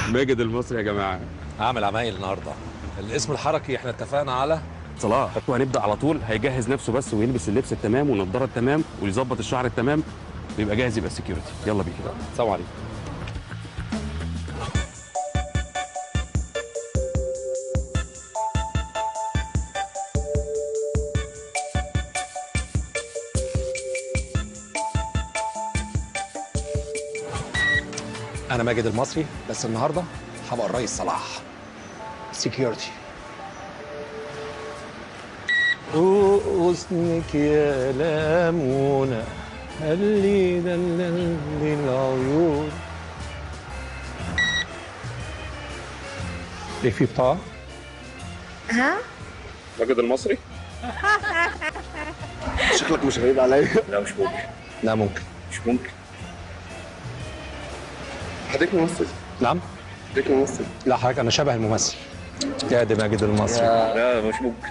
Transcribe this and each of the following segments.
ماجد المصري يا جماعه. هعمل عمايل النهارده. الاسم الحركي احنا اتفقنا على صلاح، وهنبدا على طول. هيجهز نفسه بس ويلبس اللبس التمام والنضاره التمام ويظبط الشعر التمام ويبقى جاهز يبقى سكيورتي. يلا بينا. السلام عليكم. انا ماجد المصري، بس النهارده هبقى الريس صلاح سكيورتي. وحسنك يا لمونة اللي دلل العيون. ليه في بطاقة؟ ها؟ ماجد المصري. شكلك مش غريب عليا. لا مش ممكن. لا ممكن. مش ممكن. حضرتك ممثل؟ نعم؟ حضرتك ممثل؟ لا حضرتك انا شبه الممثل. يا دي ماجد المصري. لا مش ممكن.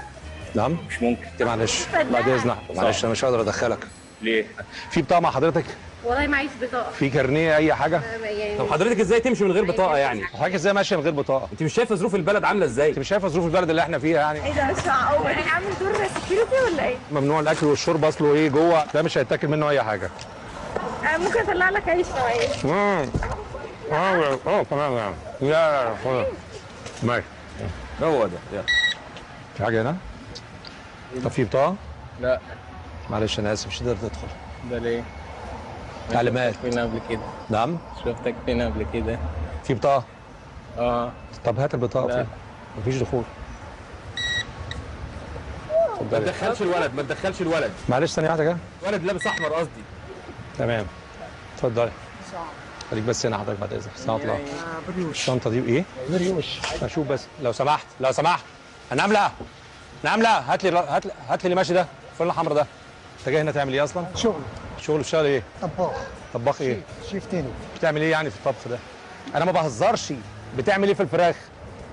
نعم؟ مش ممكن. دي معلش بعد اذنك، معلش انا مش هقدر ادخلك. ليه؟ في بطاقة مع حضرتك؟ والله معيش بطاقة. في كارنيه اي حاجة؟ يعني طب حضرتك ازاي تمشي من غير بطاقه يعني؟ حضرتك ازاي ماشية من غير بطاقة؟ انت مش شايفه ظروف البلد عامله ازاي؟ انت مش شايفة ظروف البلد اللي احنا فيها يعني؟ ايه ده مش معقول. هعمل دور سكيورتي ولا ايه؟ ممنوع الاكل والشرب اصله ايه جوه، ده مش هيتاكل منه اي حاجة. ممكن اطلع لك عيش لو عايز. تمام يعني. لا ماشي. هو ده. يلا. في حاجة هنا؟ طب في بطاقة؟ لا. معلش أنا آسف مش هتقدر تدخل. ده ليه؟ تعليمات. شفتك فين قبل كده؟ نعم؟ شفتك فين قبل كده؟ في بطاقة؟ اه. طب هات البطاقة. لا. مفيش دخول. ما تدخلش الولد، ما تدخلش الولد. معلش ثانية واحدة كده. ولد لابس احمر قصدي. تمام. اتفضلي. خليك بس هنا حضرتك بعد إذنك. السلام عليكم. الشنطة دي بإيه؟ بريوش. أشوف بس لو سمحت لو سمحت. نملة نملة هات لي اللي ماشي ده، الفرن الحمرا ده. أنت جاي هنا تعمل إيه أصلا؟ شغل بتشتغل إيه؟ طباخ. طباخ إيه؟ شيف تاني. بتعمل إيه يعني في الطبخ ده؟ أنا ما بهزرش. بتعمل إيه في الفراخ؟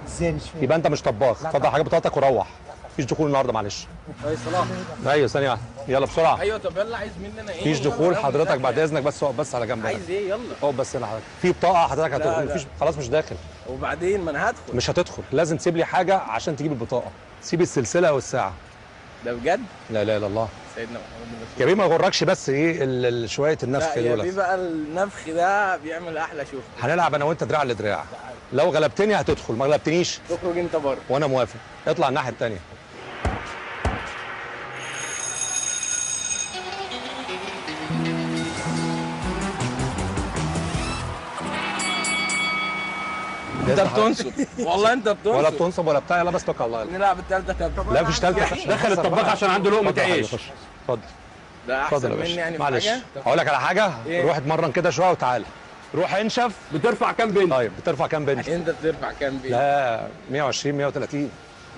ازاي مش فاهم؟ يبقى أنت مش طباخ. اتفضل حاجة بطاقتك وروح. مفيش دخول النهارده معلش. يا صلاح. ايوه ثانية واحدة. يلا بسرعة. ايوه طب يلا عايز مننا ايه؟ مفيش دخول حضرتك بعد إذنك، بس اقف بس على جنب. عايز ايه؟ يلا. اقف بس هنا حضرتك. في بطاقة حضرتك لا، هتدخل. لا. مفيش خلاص مش داخل. وبعدين ما انا هدخل. مش هتدخل، لازم تسيب لي حاجة عشان تجيب البطاقة. سيب السلسلة والساعة. ده بجد؟ لا لا لا الله. سيدنا محمد. يا بيه ما يغركش بس ايه شوية النفخ لا يا دول. بيه بقى النفخ ده بيعمل احلى شغل. هنلعب انا وانت دراع لدراع. لو غلبتني هتدخل، ما غلبتنيش تخرج انت بره. وانا موافق. اطلع الناحية التانية. انت بتنصب والله انت بتنصب. ولا بتنصب ولا بتاع. يلا بس توكل على الله. نلعب التالتة كابتن. لا مفيش تالتة. دخل الطباخ عشان عنده لقمه عيش. اتفضل. ده احسن اتفضل يا مني باشا. يعني في معلش حاجة؟ هقول لك على حاجة. إيه؟ روح اتمرن كده شوية وتعالى. روح انشف. بترفع كام بنت؟ طيب بترفع كام بنش؟ انت بترفع كام بيه؟ لا 120 130.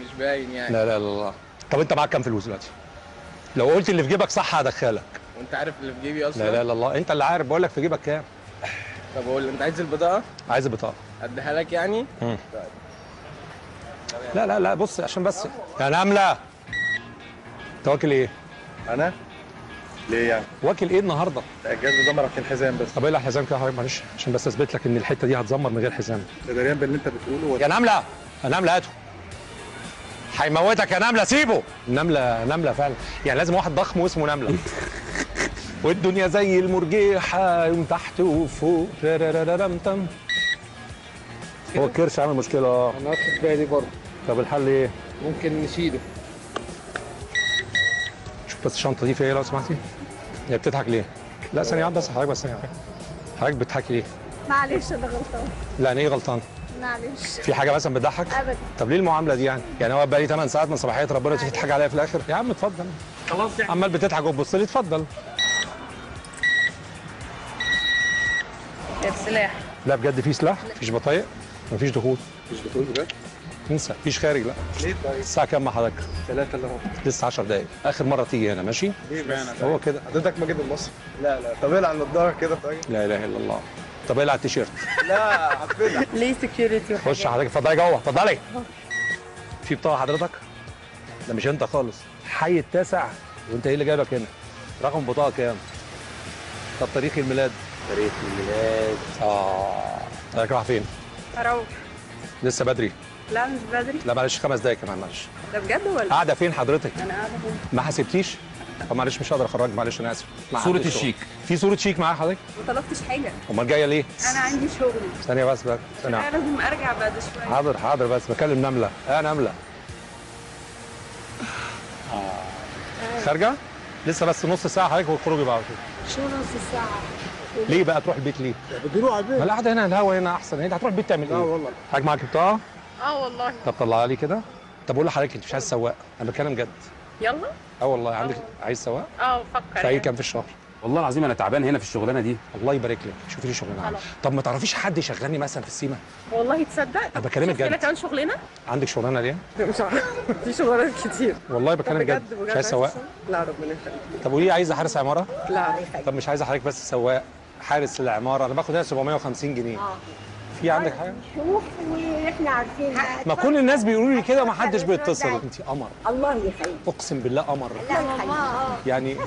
مش باين يعني. لا لا لا. طب انت معاك كام فلوس دلوقتي؟ لو قلت اللي في جيبك صح هدخلك. وانت عارف اللي في جيبي اصلا؟ لا لا لا الله، انت اللي عارف. بقول لك في جيبك كام؟ طب اقول لك انت عايز البطاقة؟ عايز البطاقة. اديها لك يعني؟ لا لا لا بص عشان بس يا نملة. انت واكل ايه؟ انا؟ ليه يعني؟ واكل ايه النهارده؟ الجهاز بيدمر في الحزام بس. طب اقلع الحزام كده يا حبيبي معلش عشان بس اثبت لك ان الحته دي هتزمر من غير حزام. ده دريان باللي انت بتقوله ولا؟ يا نملة يا نملة هاته. هيموتك يا نملة سيبه. نملة فعلا يعني لازم واحد ضخم واسمه نملة. والدنيا زي المرجيحة يوم تحت وفوق. هو الكرش عامل مشكلة. انا واخد بالي برضه. طب الحل ايه؟ ممكن نشيله. شوف بس الشنطة دي فيها ايه لو سمحتي؟ هي بتضحك ليه؟ لا ثانية واحدة بس حضرتك، بس ثانية واحدة. حضرتك بتضحكي ليه؟ معلش انا غلطان. لا يعني ايه غلطان؟ معلش. في حاجة مثلا بتضحك؟ ابدا. طب ليه المعاملة دي يعني؟ يعني هو بقى لي 8 ساعات من صباحية ربنا تيجي تضحك عليا في الآخر؟ يا عم اتفضل. خلاص يعني. عمال بتضحك وتبص لي اتفضل. سلاح. لا بجد في سلاح؟ مفيش بطايق؟ مفيش دخول؟ مش دخول بجد؟ انسى مفيش خارج. لا ليه طيب؟ الساعة كام مع حضرتك؟ 3 الا ربع. لسه 10 دقايق. آخر مرة تيجي هنا ماشي؟ ليه بس؟ هو كده. حضرتك ماجد المصري؟ لا لا. طب العب النضاره كده طيب. لا إله إلا الله. طب اقلع التيشيرت. لا حفلها. ليه سكيورتي خش حضرتك اتفضلي جوه اتفضلي. في بطاقة حضرتك؟ ده مش انت خالص. حي التاسع وانت ايه اللي جايبك هنا؟ رقم بطاقة كام؟ طب تاريخ الميلاد؟ تاريخ الميلاد حضرتك رايحه فين؟ هروح. لسه بدري. لا مش بدري. لا معلش 5 دقايق كمان معلش. ده بجد ولا؟ قاعده فين حضرتك؟ انا قاعده هنا. ما حسبتيش؟ طب معلش مش هقدر اخرجك، معلش انا اسف. صورة الشيك. في صوره شيك معايا حضرتك؟ ما طلبتش حاجه. امال جايه ليه؟ انا عندي شغل. ثانيه بس بقى ثانيه. انا لازم ارجع بعد شويه. حاضر حاضر بس بكلم نمله. نمله. خارجه؟ لسه بس نص ساعه حضرتك وتخرجي بقى على طول. شو نص ساعه؟ ليه بقى تروح البيت ليه؟ بتروح على البيت. ما القعده هنا الهوا هنا احسن، انت هتروح البيت تعمل ايه؟ لا والله. حضرتك معاك بطاقه؟ والله. طب طلعها لي كده. طب اقول لحضرتك انت مش عايز سواق، انا بتكلم جد. يلا. والله عندك عايز سواق؟ بفكر. في اي كام في الشهر؟ والله العظيم انا تعبان هنا في الشغلانه دي. الله يبارك لك، شوفي لي شغلانه عندك. طب ما تعرفيش حد يشغلني مثلا في السيما؟ والله تصدق؟ انا بكلمك شفت لك جد. كمان شغلانه؟ عندك شغلانه ليه؟ مش عارفه. في شغلانات كتير. والله بكلمك جد. مش عايز سواق؟ لا ربنا يخليك. طب قولي لي عايزه حارس عماره؟ لا. طب مش عايزه حضرتك بس سواق حارس العماره، انا باخد هنا 750 جنيه. في عندك حاجه؟ شوف واحنا عارفين. ما كل الناس بيقولوا لي كده وما حدش بيتصل. انت قمر. الله يخليك. اقسم بالله قمر. لا ماما. يعني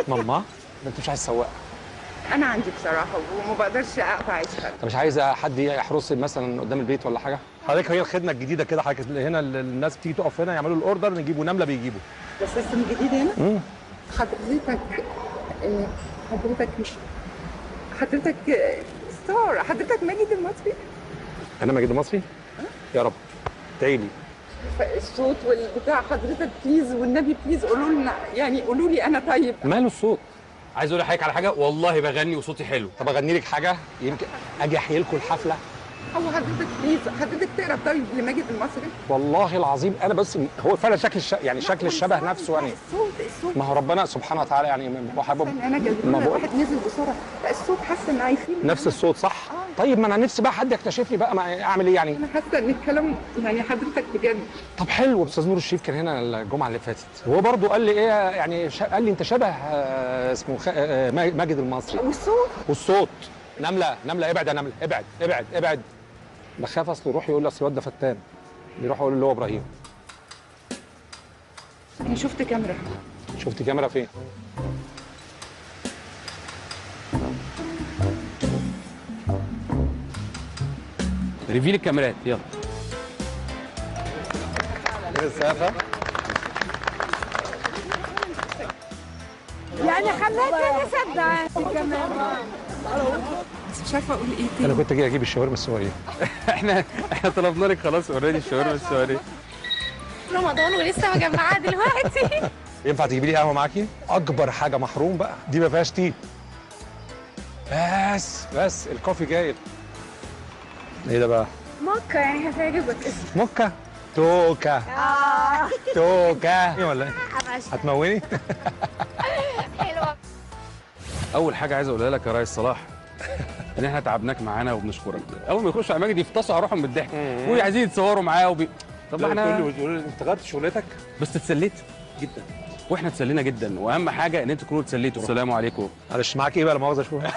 ماما ده انت مش عايز سواق. انا عندي بصراحه وما بقدرش اقطع عيش حد. طب مش عايزه حد يحرس مثلا قدام البيت ولا حاجه؟ حضرتك هي الخدمه الجديده كده حضرتك هنا الناس بتيجي تقف هنا يعملوا الاوردر نجيبوا نمله بيجيبوا. ده سيستم جديد هنا؟ حضرتك حضرتك ستار، حضرتك ماجد المصري؟ انا ماجد المصري؟ يا رب ادعي لي. الصوت والبتاع حضرتك بليز والنبي بليز قولوا لنا، يعني قولوا لي انا طيب. ماله الصوت؟ عايز اقول لحضرتك على حاجه، والله بغني وصوتي حلو. طب اغني لك حاجه يمكن اجي احيي لكم الحفله. هو حضرتك بليز حضرتك تقرا طيب لماجد المصري؟ والله العظيم انا بس هو فعلا شكل يعني شكل الشبه نفسه يعني. الصوت ما هو ربنا سبحانه وتعالى يعني انا جايبه واحد نزل بسرعه، الصوت حاسه ان عايفين نفس الصوت صح؟ طيب ما انا نفسي بقى حد يكتشف لي بقى، ما اعمل ايه يعني؟ انا حاسه ان الكلام يعني حضرتك بجد. طب حلو. استاذ نور الشريف كان هنا الجمعه اللي فاتت، هو برضه قال لي ايه يعني قال لي انت شبه اسمه ماجد المصري. والصوت نمله ابعد يا نمله ابعد. بخاف اصل يروح يقول لي اصل الواد ده فتان، يروح يقول اللي هو ابراهيم. انا شفت كاميرا. شفت كاميرا فين؟ ريفيل الكاميرات يلا. رسافه يعني خليتني اصدق كمان. مش عارفه اقول ايه تاني. انا كنت جاي اجيب الشاورما السوريه. احنا طلبنا لك خلاص اوريدي الشاورما السوري. رمضان ولسه ما جمعها دلوقتي. ينفع تجيبي لي قهوه معاكي؟ اكبر حاجه محروم بقى دي ما فيهاش تي. بس الكوفي جاي. ايه ده بقى؟ موكا يعني هتعجبك اسم. موكا توكا. توكا ايه ولا ايه؟ هتموني؟ حلوه. اول حاجه عايز اقولها لك يا ريس صلاح ان احنا تعبناك معانا وبنشكرك. اول ما يخش على ماجد يفطسوا على روحهم من الضحك وعايزين يتصوروا معاه طب احنا انت غيرت شغلتك؟ بس اتسليت جدا واحنا اتسلينا جدا، واهم حاجه ان انتوا تكونوا اتسليتوا. السلام عليكم. معلش معاك ايه بقى لا مؤاخذه شويه.